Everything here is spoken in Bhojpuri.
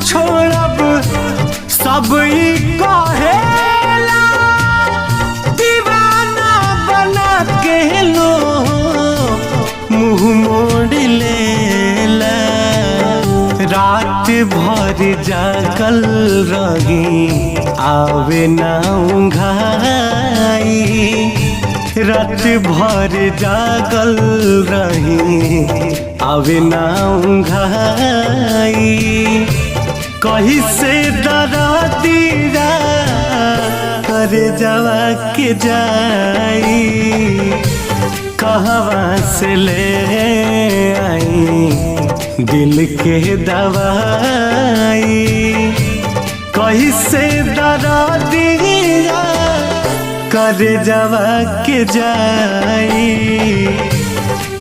छोड़ब सब ई कहेला, दीवाना बना के लो मुँह मोड़ लेला। रात भर जागल रही आवे ना उंघाई, रात भर जागल रही आवे ना उंघाई। कहीं से डरा दीरा करे जवा के जाई, कहवा से ले आई दिल के दवाई। कहीं से डरा दीरा करे जवा के जाई।